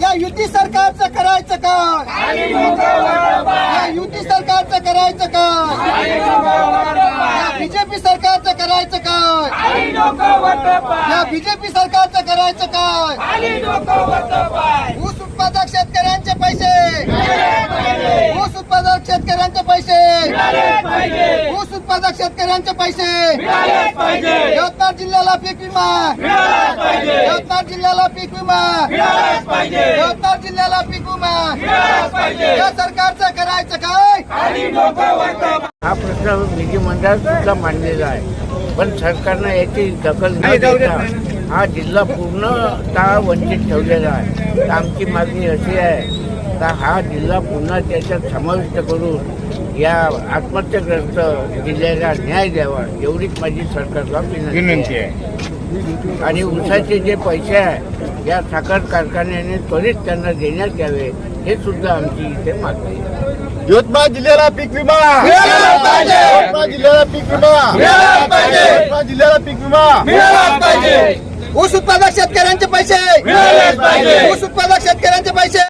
या युती सरकारचं करायचं काय? या युती सरकारचं करायचं काय? या बीजेपी सरकारचं करायचं काय? या बीजेपी सरकारचं करायचं काय? ऊस उत्पादक शेतकऱ्यांचे पैसे, ऊस उत्पादक शेतकऱ्यांचे पैसे, ऊस उत्पादक शेतकऱ्यांचे पैसे, यवतमाळ जिल्ह्याला पीक विमा, यवतमाळ जिल्ह्याला पीक विमा, यवतमाळ जिल्ह्याला पीक विमा, या सरकारचं करायचं काय? हा प्रश्न विधिमंडळात सुद्धा मांडलेला आहे, पण सरकारनं याची दखल न घेता हा जिल्हा पूर्णतः वंचित ठेवलेला आहे. तर आमची मागणी अशी आहे का हा जिल्हा पुन्हा त्याच्यात समाविष्ट करून या आत्महत्याग्रस्त जिल्ह्याला न्याय द्यावा एवढीच माझी सरकारला विनंती आहे. आणि ऊसाचे जे पैसे आहे या साखर कारखान्याने त्वरित त्यांना देण्यात यावे हे सुद्धा आमची इथे मागणी आहे. यवतमाळ जिल्ह्याला पीक विमा, यवतमाळ जिल्ह्याला पीक विमा, यवतमाळ जिल्ह्याला पीक विमा, ऊस उत्पादक शेतकऱ्यांचे पैसे, ऊस उत्पादक शेतकऱ्यांचे पैसे.